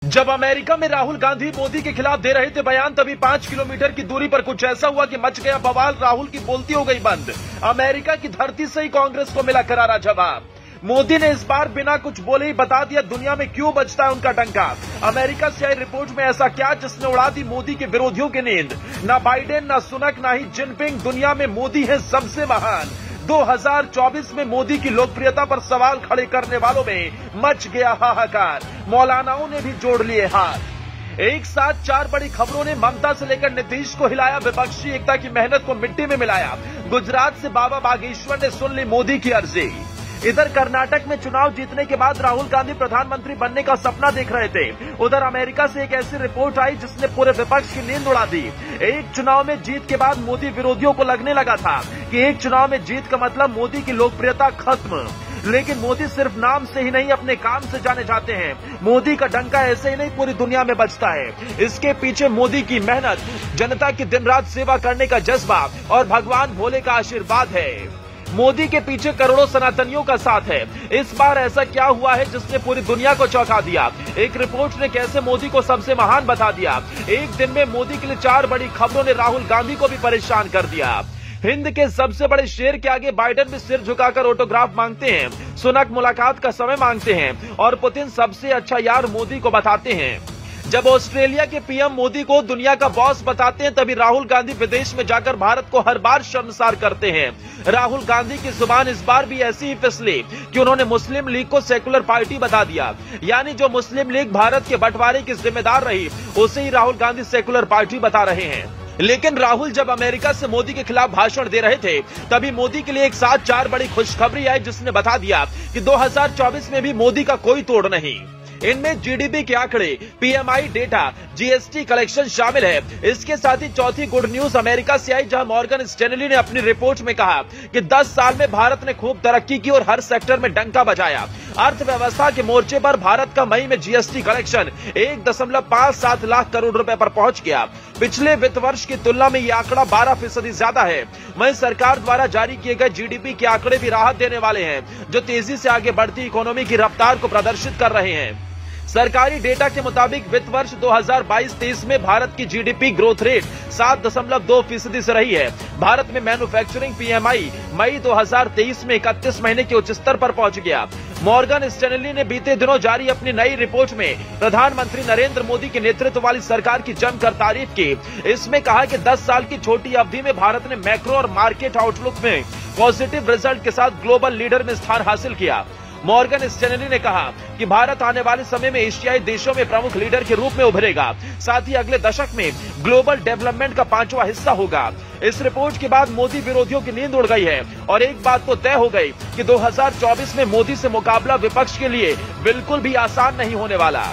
जब अमेरिका में राहुल गांधी मोदी के खिलाफ दे रहे थे बयान, तभी 5 किलोमीटर की दूरी पर कुछ ऐसा हुआ कि मच गया बवाल। राहुल की बोलती हो गई बंद। अमेरिका की धरती से ही कांग्रेस को मिला करारा जवाब। मोदी ने इस बार बिना कुछ बोले ही बता दिया दुनिया में क्यों बजता है उनका डंका। अमेरिका से आई रिपोर्ट में ऐसा क्या जिसने उड़ा दी मोदी के विरोधियों की नींद। ना बाइडेन, ना सुनक, ना ही जिनपिंग, दुनिया में मोदी है सबसे महान। 2024 में मोदी की लोकप्रियता पर सवाल खड़े करने वालों में मच गया हाहाकार। मौलानाओं ने भी जोड़ लिए हाथ। एक साथ 4 बड़ी खबरों ने ममता से लेकर नीतीश को हिलाया, विपक्षी एकता की मेहनत को मिट्टी में मिलाया। गुजरात से बाबा बागेश्वर ने सुन ली मोदी की अर्जी। इधर कर्नाटक में चुनाव जीतने के बाद राहुल गांधी प्रधानमंत्री बनने का सपना देख रहे थे। उधर अमेरिका से एक ऐसी रिपोर्ट आई जिसने पूरे विपक्ष की नींद उड़ा दी। एक चुनाव में जीत के बाद मोदी विरोधियों को लगने लगा था कि एक चुनाव में जीत का मतलब मोदी की लोकप्रियता खत्म। लेकिन मोदी सिर्फ नाम से ही नहीं, अपने काम से जाने जाते हैं। मोदी का डंका ऐसे ही नहीं पूरी दुनिया में बजता है। इसके पीछे मोदी की मेहनत, जनता की दिन रात सेवा करने का जज्बा और भगवान भोले का आशीर्वाद है। मोदी के पीछे करोड़ों सनातनियों का साथ है। इस बार ऐसा क्या हुआ है जिसने पूरी दुनिया को चौंका दिया। एक रिपोर्ट ने कैसे मोदी को सबसे महान बता दिया। एक दिन में मोदी के लिए 4 बड़ी खबरों ने राहुल गांधी को भी परेशान कर दिया। हिंद के सबसे बड़े शेर के आगे बाइडेन भी सिर झुकाकर ऑटोग्राफ मांगते हैं। सुनक मुलाकात का समय मांगते हैं और पुतिन सबसे अच्छा यार मोदी को बताते हैं। जब ऑस्ट्रेलिया के पीएम मोदी को दुनिया का बॉस बताते हैं, तभी राहुल गांधी विदेश में जाकर भारत को हर बार शर्मसार करते हैं। राहुल गांधी की जुबान इस बार भी ऐसी ही फिसली कि उन्होंने मुस्लिम लीग को सेकुलर पार्टी बता दिया। यानी जो मुस्लिम लीग भारत के बंटवारे की जिम्मेदार रही, उसे ही राहुल गांधी सेकुलर पार्टी बता रहे हैं। लेकिन राहुल जब अमेरिका से मोदी के खिलाफ भाषण दे रहे थे, तभी मोदी के लिए एक साथ 4 बड़ी खुशखबरी आई जिसने बता दिया कि 2024 में भी मोदी का कोई तोड़ नहीं। इनमें जीडीपी के आंकड़े, पीएमआई डेटा, जीएसटी कलेक्शन शामिल है। इसके साथ ही चौथी गुड न्यूज अमेरिका से आई, जहां मॉर्गन स्टैनली ने अपनी रिपोर्ट में कहा कि 10 साल में भारत ने खूब तरक्की की और हर सेक्टर में डंका बजाया। अर्थव्यवस्था के मोर्चे पर भारत का मई में जीएसटी कलेक्शन 1.57 लाख करोड़ रुपए पर पहुंच गया। पिछले वित्त वर्ष की तुलना में यह आंकड़ा 12% ज्यादा है। वहीं सरकार द्वारा जारी किए गए जीडीपी के आंकड़े भी राहत देने वाले हैं, जो तेजी से आगे बढ़ती इकोनॉमी की रफ्तार को प्रदर्शित कर रहे हैं। सरकारी डेटा के मुताबिक वित्त वर्ष 2022-23 में भारत की जीडीपी ग्रोथ रेट 7.2% से रही है। भारत में मैन्युफैक्चरिंग पीएमआई मई 2023 में 31 महीने के उच्च स्तर पर पहुंच गया। मॉर्गन स्टैनली ने बीते दिनों जारी अपनी नई रिपोर्ट में प्रधानमंत्री नरेंद्र मोदी के नेतृत्व वाली सरकार की जमकर तारीफ की। इसमें कहा कि 10 साल की छोटी अवधि में भारत ने मैक्रो और मार्केट आउटलुक में पॉजिटिव रिजल्ट के साथ ग्लोबल लीडर में स्थान हासिल किया। मॉर्गन स्टैनली ने कहा कि भारत आने वाले समय में एशियाई देशों में प्रमुख लीडर के रूप में उभरेगा, साथ ही अगले दशक में ग्लोबल डेवलपमेंट का 5वां हिस्सा होगा। इस रिपोर्ट के बाद मोदी विरोधियों की नींद उड़ गई है और एक बात तो तय हो गई कि 2024 में मोदी से मुकाबला विपक्ष के लिए बिल्कुल भी आसान नहीं होने वाला।